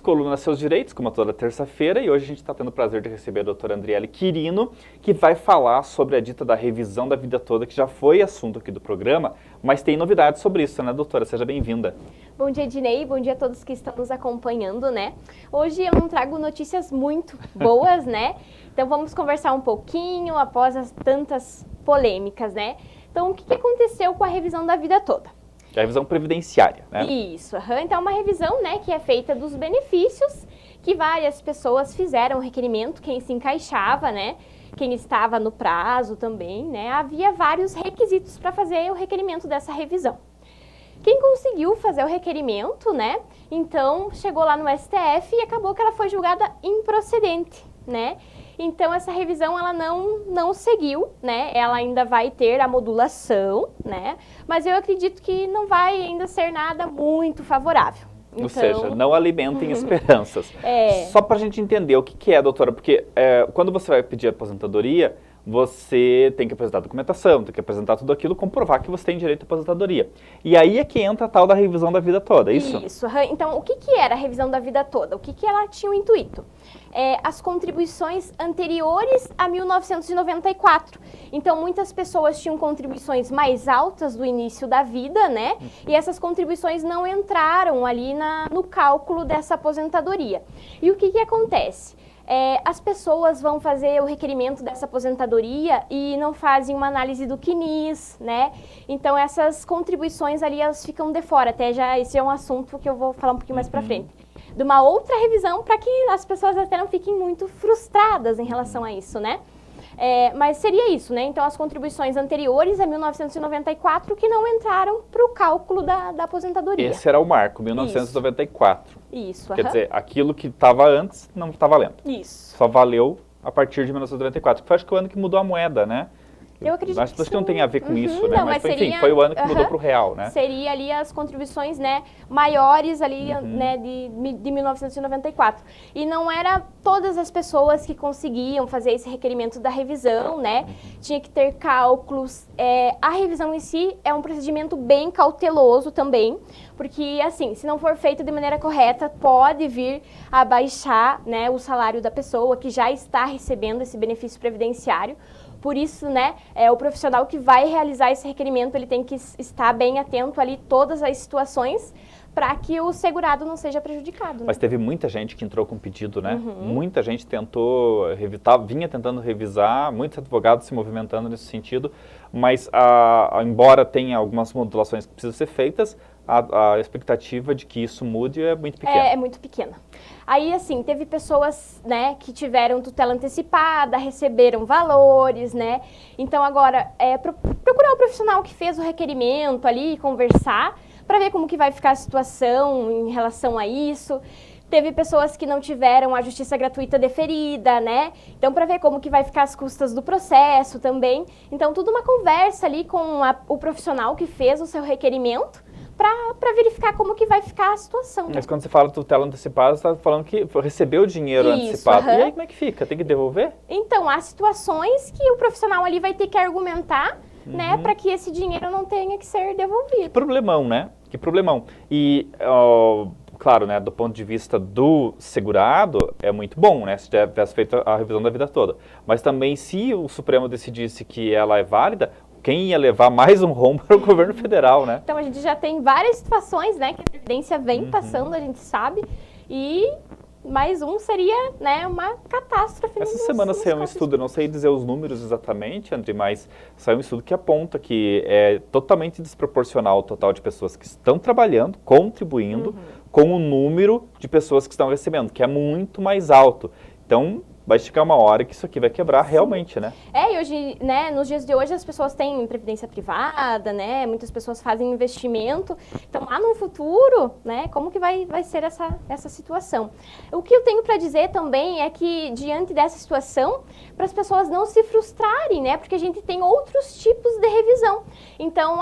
coluna Seus Direitos, como toda terça-feira, e hoje a gente está tendo o prazer de receber a doutora Andriele Quirino, que vai falar sobre a dita da revisão da vida toda, que já foi assunto aqui do programa, mas tem novidades sobre isso, né, doutora? Seja bem-vinda. Bom dia, Ednei, bom dia a todos que estão nos acompanhando, né? Hoje eu não trago notícias muito boas, né? Então vamos conversar um pouquinho após as tantas polêmicas, né? Então o que aconteceu com a revisão da vida toda? A revisão previdenciária, né? Isso, então é uma revisão, né, que é feita dos benefícios que várias pessoas fizeram o requerimento, quem se encaixava, né, quem estava no prazo também, né, havia vários requisitos para fazer o requerimento dessa revisão. Quem conseguiu fazer o requerimento, né, então chegou lá no STF e acabou que ela foi julgada improcedente, né? Então, essa revisão, ela não seguiu, né? Ela ainda vai ter a modulação, né? Mas eu acredito que não vai ainda ser nada muito favorável. Então... Ou seja, não alimentem esperanças. Só para a gente entender o que é, doutora, porque quando você vai pedir aposentadoria, você tem que apresentar documentação, tem que apresentar tudo aquilo, comprovar que você tem direito à aposentadoria. E aí é que entra a tal da revisão da vida toda, é isso? Isso. Então, o que era a revisão da vida toda? O que ela tinha o intuito? As contribuições anteriores a 1994. Então, muitas pessoas tinham contribuições mais altas do início da vida, né? E essas contribuições não entraram ali no cálculo dessa aposentadoria. E o que acontece? As pessoas vão fazer o requerimento dessa aposentadoria e não fazem uma análise do CNIS, né? Então, essas contribuições ali, elas ficam de fora. Até já esse é um assunto que eu vou falar um pouquinho mais pra frente. De uma outra revisão para que as pessoas até não fiquem muito frustradas em relação a isso, né? Mas seria isso, né? Então, as contribuições anteriores a 1994 que não entraram para o cálculo da aposentadoria. Esse era o marco, 1994. Isso. Quer dizer, aquilo que estava antes não está valendo. Isso. Só valeu a partir de 1994, que foi acho que o ano que mudou a moeda, né? Eu acredito acho que não tem a ver com isso, né? Não, mas seria, enfim, foi o ano que mudou para o real, né? Seria ali as contribuições, né, maiores ali, né, de 1994. E não era todas as pessoas que conseguiam fazer esse requerimento da revisão, né? Tinha que ter cálculos. A revisão em si é um procedimento bem cauteloso também, porque, assim, se não for feito de maneira correta, pode vir a baixar, né, o salário da pessoa que já está recebendo esse benefício previdenciário. Por isso, né, o profissional que vai realizar esse requerimento, ele tem que estar bem atento ali todas as situações para que o segurado não seja prejudicado. Né? Mas teve muita gente que entrou com pedido, né? Muita gente tentou vinha tentando revisar, muitos advogados se movimentando nesse sentido, mas embora tenha algumas modulações que precisam ser feitas, a expectativa de que isso mude é muito pequena. É muito pequena. Aí, assim, teve pessoas, né, que tiveram tutela antecipada, receberam valores, né? Então, agora, procurar o profissional que fez o requerimento ali, conversar, para ver como que vai ficar a situação em relação a isso. Teve pessoas que não tiveram a justiça gratuita deferida, né? Então, para ver como que vai ficar as custas do processo também. Então, tudo uma conversa ali com o profissional que fez o seu requerimento, para verificar como que vai ficar a situação. Né? Mas quando você fala tutela antecipada, você está falando que recebeu o dinheiro antecipado. E aí como é que fica? Tem que devolver? Então, há situações que o profissional ali vai ter que argumentar, né, para que esse dinheiro não tenha que ser devolvido. Que problemão, né? Que problemão. E, claro, né, do ponto de vista do segurado, é muito bom, né, se tivesse feito a revisão da vida toda. Mas também, se o Supremo decidisse que ela é válida, quem ia levar mais um rombo era o governo federal, né? Então, a gente já tem várias situações, né, que a Previdência vem passando, a gente sabe, e mais um seria, né, uma catástrofe. Essa semana saiu um estudo, eu não sei dizer os números exatamente, André, mas saiu um estudo que aponta que é totalmente desproporcional o total de pessoas que estão trabalhando, contribuindo, com o número de pessoas que estão recebendo, que é muito mais alto. Então, vai chegar uma hora que isso aqui vai quebrar realmente, né? E hoje, né, nos dias de hoje as pessoas têm previdência privada, né, muitas pessoas fazem investimento, então lá no futuro, né, como que vai ser essa situação? O que eu tenho para dizer também é que diante dessa situação, para as pessoas não se frustrarem, né, porque a gente tem outros tipos de revisão. Então,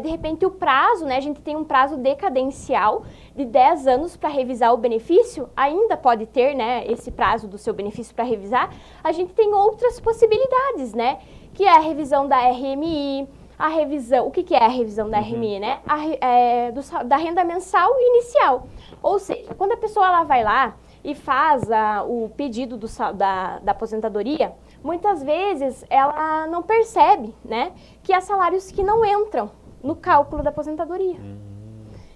de repente o prazo, né, a gente tem um prazo decadencial de 10 anos para revisar o benefício, ainda pode ter, né, esse prazo do seu benefício para revisar, a gente tem outras possibilidades, né, que é a revisão da RMI, a revisão, o que é a revisão da RMI, né? Da renda mensal inicial. Ou seja, quando a pessoa ela vai lá e faz o pedido da aposentadoria, muitas vezes ela não percebe, né, que há salários que não entram no cálculo da aposentadoria.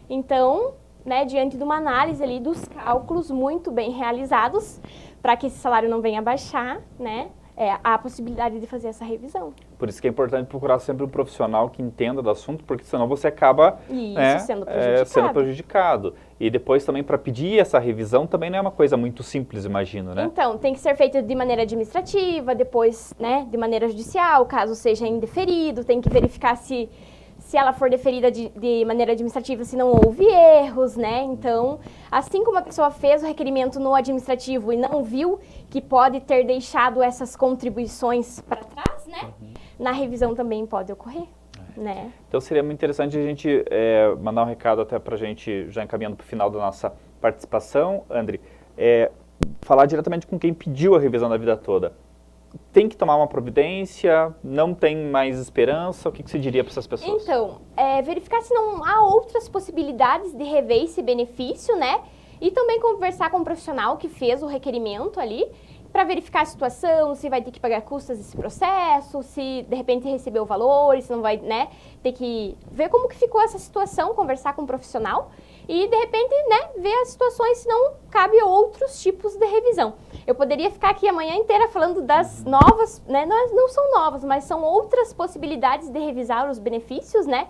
Então, né, diante de uma análise ali dos cálculos muito bem realizados, para que esse salário não venha a baixar, né, há a possibilidade de fazer essa revisão. Por isso que é importante procurar sempre um profissional que entenda do assunto, porque senão você acaba sendo prejudicado. E depois também para pedir essa revisão também não é uma coisa muito simples, imagino, né? Então, tem que ser feito de maneira administrativa, depois, né, de maneira judicial, caso seja indeferido, tem que verificar se ela for deferida de maneira administrativa, se não houve erros, né? Então, assim como a pessoa fez o requerimento no administrativo e não viu que pode ter deixado essas contribuições para trás, né? Na revisão também pode ocorrer, né? Então, seria muito interessante a gente mandar um recado até para a gente, já encaminhando para o final da nossa participação, André, falar diretamente com quem pediu a revisão da vida toda. Tem que tomar uma providência? Não tem mais esperança? O que você diria para essas pessoas? Então, verificar se não há outras possibilidades de rever esse benefício, né? E também conversar com o profissional que fez o requerimento ali, para verificar a situação, se vai ter que pagar custas desse processo, se de repente recebeu valores, se não vai, né? Ter que ver como que ficou essa situação, conversar com o profissional e de repente, né, ver as situações se não cabe outros tipos de revisão. Eu poderia ficar aqui a manhã inteira falando das novas, né? Não são novas, mas são outras possibilidades de revisar os benefícios, né?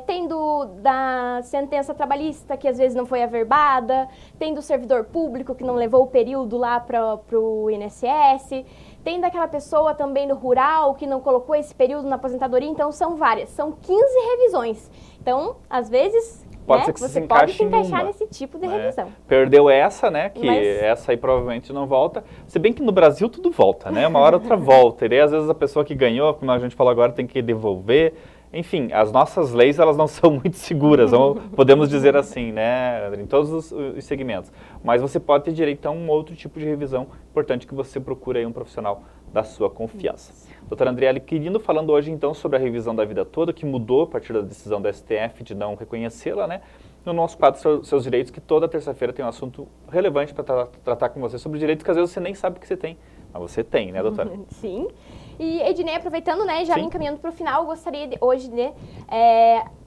Tendo da sentença trabalhista que às vezes não foi averbada, tem do servidor público que não levou o período lá para o INSS, tem daquela pessoa também do rural que não colocou esse período na aposentadoria, então são várias, são 15 revisões. Então, às vezes, pode ser que você pode se encaixar nesse tipo de revisão. Perdeu essa, né, que essa aí provavelmente não volta, se bem que no Brasil tudo volta, né, uma hora outra volta, e daí às vezes a pessoa que ganhou, como a gente falou agora, tem que devolver. Enfim, as nossas leis, elas não são muito seguras, podemos dizer assim, né, em todos os segmentos. Mas você pode ter direito a um outro tipo de revisão, importante que você procure aí um profissional da sua confiança. Doutora Andriele, falando hoje então sobre a revisão da vida toda, que mudou a partir da decisão da STF de não reconhecê-la, né, no nosso quadro Seus Direitos, que toda terça-feira tem um assunto relevante para tratar com você sobre direitos que às vezes você nem sabe que você tem, mas você tem, né, doutora? Sim. E, Ednei, aproveitando, né, já encaminhando para o final, eu gostaria hoje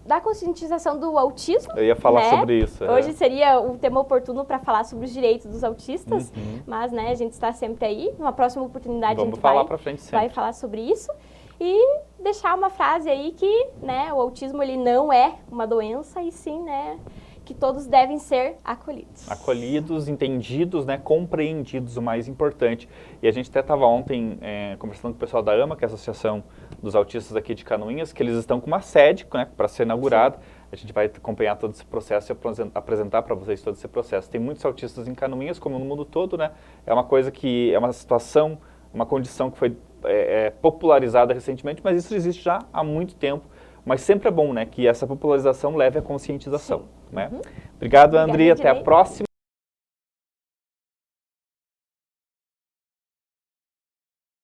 da conscientização do autismo. Eu ia falar sobre isso. Hoje seria um tema oportuno para falar sobre os direitos dos autistas, mas, né, a gente está sempre aí. Numa próxima oportunidade a gente vai falar sobre isso. E deixar uma frase aí que, né, o autismo ele não é uma doença e sim, né, que todos devem ser acolhidos. Acolhidos, entendidos, né, compreendidos, o mais importante. E a gente até estava ontem conversando com o pessoal da AMA, que é a Associação dos Autistas aqui de Canoinhas, que eles estão com uma sede, né, para ser inaugurada. Sim. A gente vai acompanhar todo esse processo e apresentar para vocês todo esse processo. Tem muitos autistas em Canoinhas, como no mundo todo, né? É uma coisa que é uma situação, uma condição que foi popularizada recentemente, mas isso existe já há muito tempo. Mas sempre é bom, né, que essa popularização leve à conscientização. Né? Obrigado, André. Até a próxima.